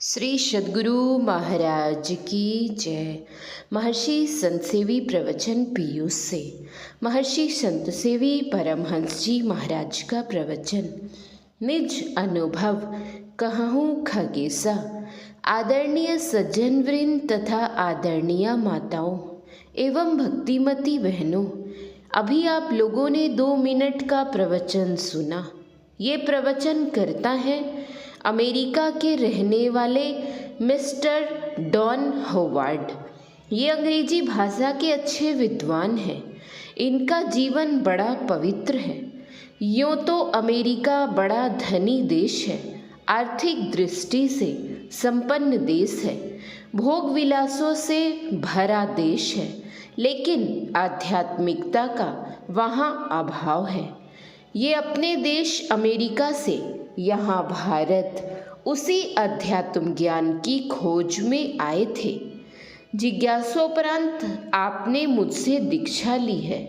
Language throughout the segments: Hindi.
श्री सद्गुरु महाराज की जय। महर्षि संतसेवी प्रवचन पीयूष से महर्षि संतसेवी परमहंस जी महाराज का प्रवचन। निज अनुभव कहूँ खगेसा। आदरणीय सज्जन वृंद तथा आदरणीय माताओं एवं भक्तिमती बहनों, अभी आप लोगों ने 2 मिनट का प्रवचन सुना। ये प्रवचन करता है अमेरिका के रहने वाले मिस्टर डॉन होवार्ड। ये अंग्रेजी भाषा के अच्छे विद्वान हैं। इनका जीवन बड़ा पवित्र है। यूँ तो अमेरिका बड़ा धनी देश है, आर्थिक दृष्टि से संपन्न देश है, भोग विलासों से भरा देश है, लेकिन आध्यात्मिकता का वहाँ अभाव है। ये अपने देश अमेरिका से यहाँ भारत उसी अध्यात्म ज्ञान की खोज में आए थे। जिज्ञासोपरांत आपने मुझसे दीक्षा ली है।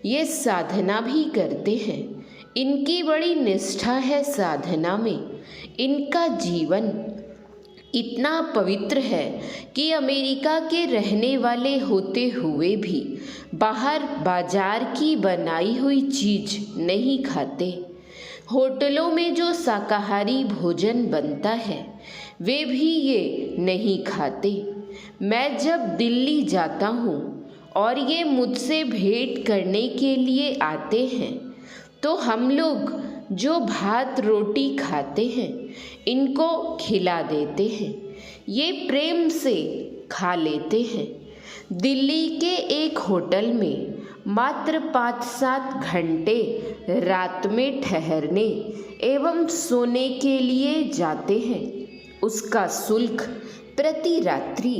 ये साधना भी करते हैं। इनकी बड़ी निष्ठा है साधना में। इनका जीवन इतना पवित्र है कि अमेरिका के रहने वाले होते हुए भी बाहर बाजार की बनाई हुई चीज़ नहीं खाते। होटलों में जो शाकाहारी भोजन बनता है वे भी ये नहीं खाते। मैं जब दिल्ली जाता हूँ और ये मुझसे भेंट करने के लिए आते हैं तो हम लोग जो भात रोटी खाते हैं इनको खिला देते हैं। ये प्रेम से खा लेते हैं। दिल्ली के एक होटल में मात्र 5-7 घंटे रात में ठहरने एवं सोने के लिए जाते हैं। उसका शुल्क प्रति रात्रि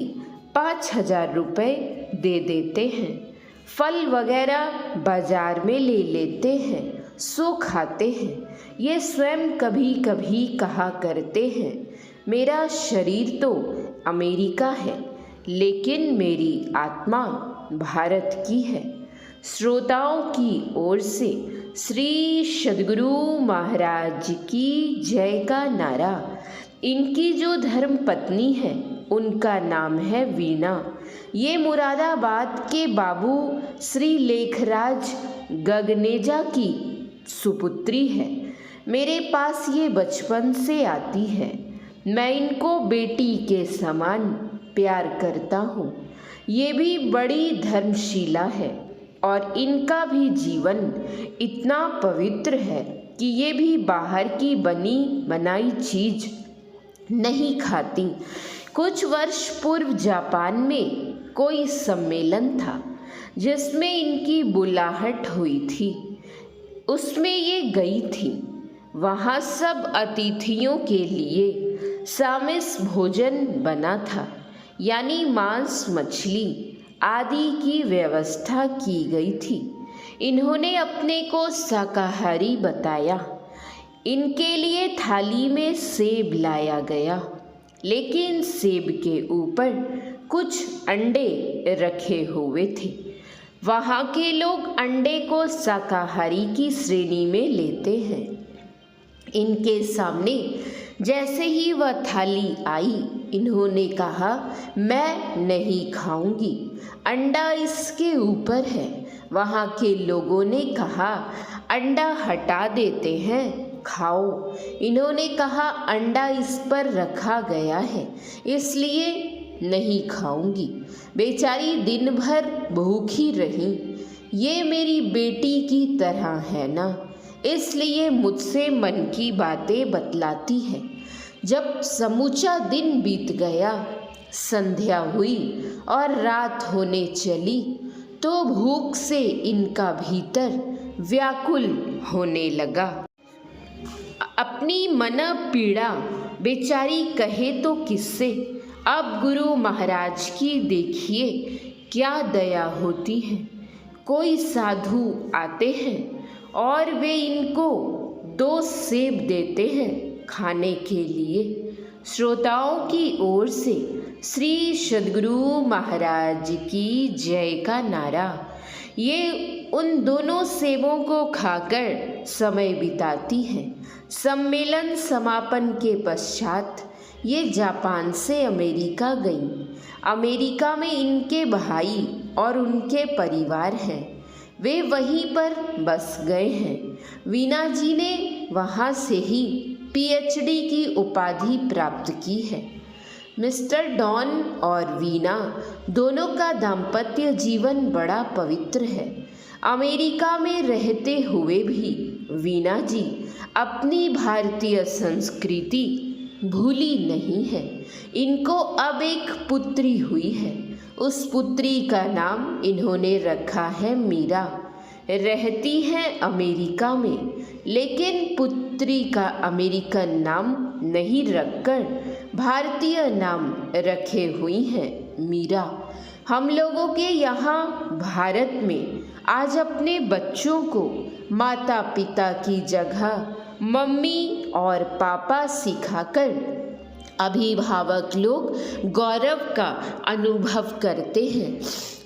5,000 रुपये दे देते हैं। फल वगैरह बाजार में ले लेते हैं, सो खाते हैं। ये स्वयं कभी कभी कहा करते हैं, मेरा शरीर तो अमेरिका है लेकिन मेरी आत्मा भारत की है। श्रोताओं की ओर से श्री सद्गुरु महाराज की जय का नारा। इनकी जो धर्म पत्नी है उनका नाम है वीणा। ये मुरादाबाद के बाबू श्री लेखराज गगनेजा की सुपुत्री है। मेरे पास ये बचपन से आती है। मैं इनको बेटी के समान प्यार करता हूँ। ये भी बड़ी धर्मशीला है और इनका भी जीवन इतना पवित्र है कि ये भी बाहर की बनी बनाई चीज़ नहीं खाती। कुछ वर्ष पूर्व जापान में कोई सम्मेलन था जिसमें इनकी बुलाहट हुई थी। उसमें ये गई थी। वहाँ सब अतिथियों के लिए सामिस भोजन बना था, यानी मांस मछली आदि की व्यवस्था की गई थी। इन्होंने अपने को शाकाहारी बताया। इनके लिए थाली में सेब लाया गया, लेकिन सेब के ऊपर कुछ अंडे रखे हुए थे। वहाँ के लोग अंडे को शाकाहारी की श्रेणी में लेते हैं। इनके सामने जैसे ही वह थाली आई, इन्होंने कहा, मैं नहीं खाऊंगी, अंडा इसके ऊपर है। वहाँ के लोगों ने कहा, अंडा हटा देते हैं, खाओ। इन्होंने कहा, अंडा इस पर रखा गया है इसलिए नहीं खाऊंगी। बेचारी दिन भर भूखी रही। ये मेरी बेटी की तरह है ना, इसलिए मुझसे मन की बातें बतलाती है। जब समूचा दिन बीत गया, संध्या हुई और रात होने चली तो भूख से इनका भीतर व्याकुल होने लगा। अपनी मना पीड़ा बेचारी कहे तो किससे। अब गुरु महाराज की देखिए क्या दया होती है। कोई साधु आते हैं और वे इनको 2 सेब देते हैं खाने के लिए। श्रोताओं की ओर से श्री सद्गुरु महाराज की जय का नारा। ये उन दोनों सेबों को खाकर समय बिताती हैं। सम्मेलन समापन के पश्चात ये जापान से अमेरिका गईं। अमेरिका में इनके भाई और उनके परिवार हैं। वे वहीं पर बस गए हैं। वीना जी ने वहाँ से ही पीएचडी की उपाधि प्राप्त की है। मिस्टर डॉन और वीना दोनों का दाम्पत्य जीवन बड़ा पवित्र है। अमेरिका में रहते हुए भी वीना जी अपनी भारतीय संस्कृति भूली नहीं है। इनको अब एक पुत्री हुई है। उस पुत्री का नाम इन्होंने रखा है मीरा। रहती हैं अमेरिका में, लेकिन पुत्री का अमेरिकन नाम नहीं रखकर भारतीय नाम रखे हुई हैं मीरा। हम लोगों के यहाँ भारत में आज अपने बच्चों को माता पिता की जगह मम्मी और पापा सिखाकर अभिभावक लोग गौरव का अनुभव करते हैं।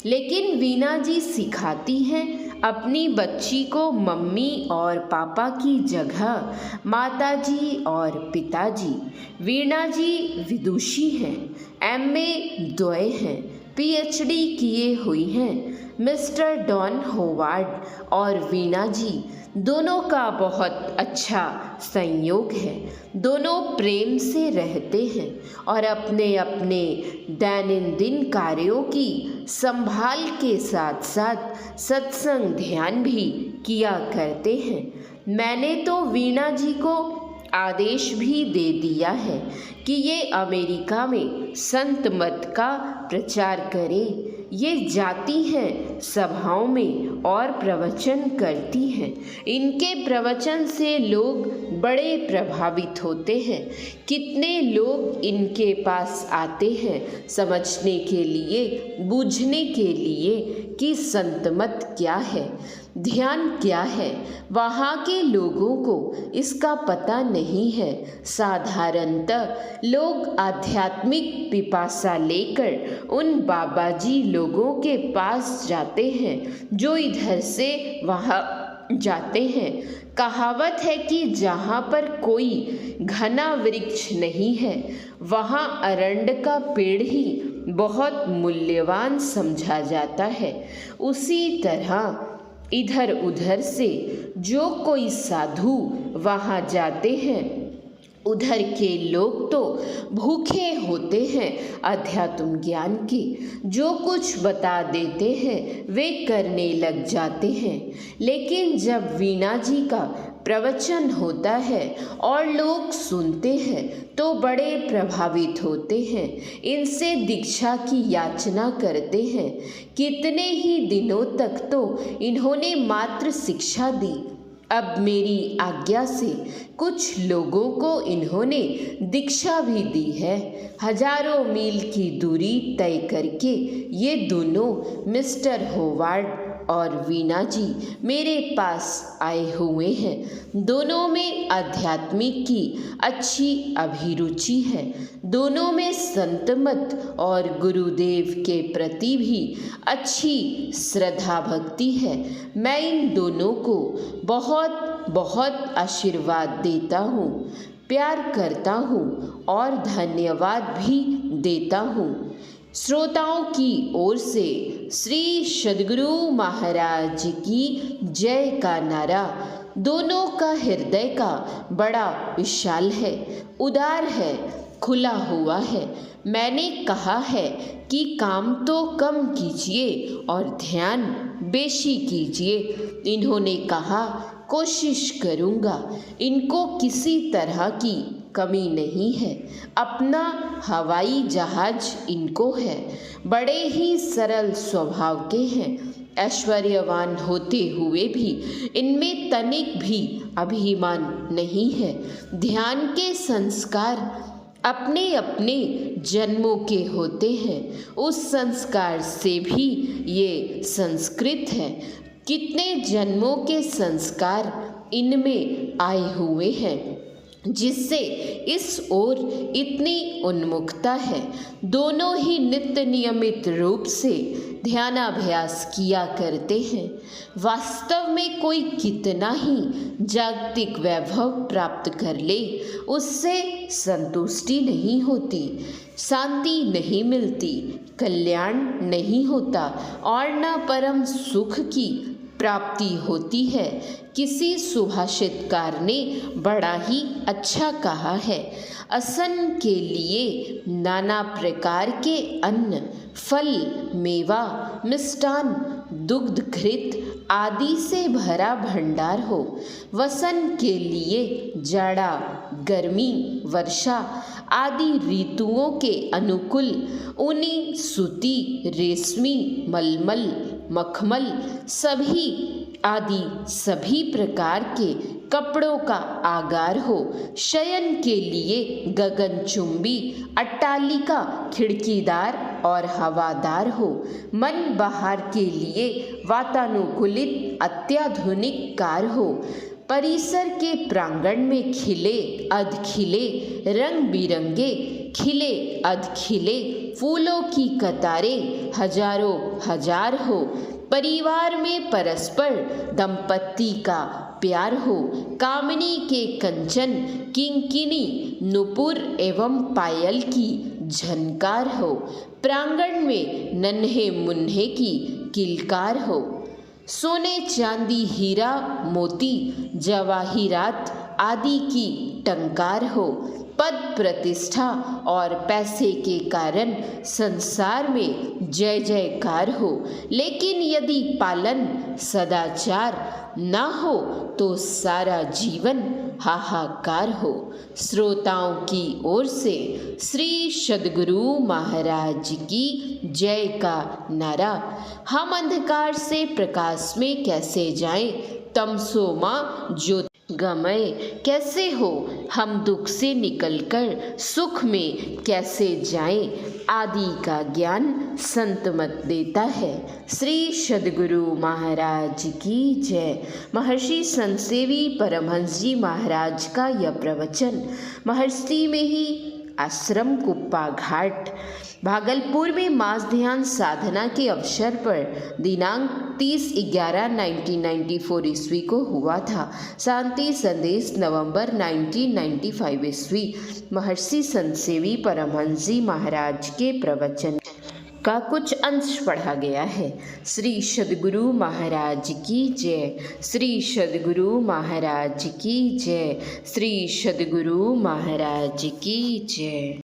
लेकिन वीना जी सिखाती हैं अपनी बच्ची को मम्मी और पापा की जगह माताजी और पिताजी। वीना जी विदुषी हैं, एमए द्वय हैं, पीएचडी किए हुई हैं। मिस्टर डॉन होवार्ड और वीना जी दोनों का बहुत अच्छा संयोग है। दोनों प्रेम से रहते हैं और अपने अपने दैनंदिन कार्यों की संभाल के साथ साथ सत्संग ध्यान भी किया करते हैं। मैंने तो वीना जी को आदेश भी दे दिया है कि ये अमेरिका में संत मत का प्रचार करें। ये जाती हैं सभाओं में और प्रवचन करती हैं। इनके प्रवचन से लोग बड़े प्रभावित होते हैं। कितने लोग इनके पास आते हैं समझने के लिए, बूझने के लिए कि संत मत क्या है, ध्यान क्या है। वहाँ के लोगों को इसका पता नहीं है। साधारणतः लोग आध्यात्मिक पिपासा लेकर उन बाबाजी लोगों के पास जाते हैं जो इधर से वहाँ जाते हैं। कहावत है कि जहाँ पर कोई घना वृक्ष नहीं है वहाँ अरंड का पेड़ ही बहुत मूल्यवान समझा जाता है। उसी तरह इधर उधर से जो कोई साधु वहाँ जाते हैं उधर के लोग तो भूखे होते हैं अध्यात्म ज्ञान के। जो कुछ बता देते हैं वे करने लग जाते हैं। लेकिन जब वीना जी का प्रवचन होता है और लोग सुनते हैं तो बड़े प्रभावित होते हैं। इनसे दीक्षा की याचना करते हैं। कितने ही दिनों तक तो इन्होंने मात्र शिक्षा दी। अब मेरी आज्ञा से कुछ लोगों को इन्होंने दीक्षा भी दी है। हजारों मील की दूरी तय करके ये दोनों मिस्टर होवार्ड और वीना जी मेरे पास आए हुए हैं। दोनों में आध्यात्मिक की अच्छी अभिरुचि है। दोनों में संतमत और गुरुदेव के प्रति भी अच्छी श्रद्धा भक्ति है। मैं इन दोनों को बहुत बहुत आशीर्वाद देता हूँ, प्यार करता हूँ और धन्यवाद भी देता हूँ। श्रोताओं की ओर से श्री सद्गुरु महाराज की जय का नारा। दोनों का हृदय का बड़ा विशाल है, उदार है, खुला हुआ है। मैंने कहा है कि काम तो कम कीजिए और ध्यान बेशी कीजिए। इन्होंने कहा कोशिश करूँगा। इनको किसी तरह की कमी नहीं है। अपना हवाई जहाज इनको है। बड़े ही सरल स्वभाव के हैं। ऐश्वर्यवान होते हुए भी इनमें तनिक भी अभिमान नहीं है। ध्यान के संस्कार अपने अपने जन्मों के होते हैं। उस संस्कार से भी ये संस्कृत है। कितने जन्मों के संस्कार इनमें आए हुए हैं जिससे इस ओर इतनी उन्मुखता है। दोनों ही नित्य नियमित रूप से ध्यानाभ्यास किया करते हैं। वास्तव में कोई कितना ही जागतिक वैभव प्राप्त कर ले, उससे संतुष्टि नहीं होती, शांति नहीं मिलती, कल्याण नहीं होता और न परम सुख की प्राप्ति होती है। किसी सुभाषितकार ने बड़ा ही अच्छा कहा है, असन के लिए नाना प्रकार के अन्न, फल, मेवा, मिष्टान, दुग्ध घृत आदि से भरा भंडार हो। वसन के लिए जाड़ा, गर्मी, वर्षा आदि ऋतुओं के अनुकूल ऊनी, सूती, रेशमी, मलमल, मखमल सभी प्रकार के कपड़ों का आगार हो। शयन के लिए गगनचुंबी अट्टालिका खिड़कीदार और हवादार हो। मन बहार के लिए वातानुकूलित अत्याधुनिक कार हो। परिसर के प्रांगण में खिले अधखिले रंग बिरंगे, खिले अधखिले फूलों की कतारें हजारों हजार हो। परिवार में परस्पर दंपत्ति का प्यार हो। कामिनी के कंचन, किंकिनी, नुपुर एवं पायल की झनकार हो। प्रांगण में नन्हे मुन्ने की किलकार हो। सोने, चांदी, हीरा, मोती, जवाहिरात आदि की टंकार हो। पद, प्रतिष्ठा और पैसे के कारण संसार में जय जयकार हो। लेकिन यदि पालन सदाचार न हो तो सारा जीवन हाहाकार हो। श्रोताओं की ओर से श्री सद्गुरु महाराज की जय का नारा। हम अंधकार से प्रकाश में कैसे जाएं, तमसो मां ज्योतिर्गमय कैसे हो, हम दुख से निकलकर सुख में कैसे जाएं, आदि का ज्ञान संत मत देता है। श्री सद्गुरु महाराज की जय। महर्षि संतसेवी परमहंस जी महाराज का यह प्रवचन महर्षि में ही आश्रम कुप्पा घाट भागलपुर में मास ध्यान साधना के अवसर पर दिनांक 30/11/1994 ईस्वी को हुआ था। शांति संदेश नवंबर 1995 ईस्वी। महर्षि संतसेवी परमहंस जी महाराज के प्रवचन का कुछ अंश पढ़ा गया है। श्री सद्गुरु महाराज की जय। श्री सद्गुरु महाराज की जय। श्री सद्गुरु महाराज की जय।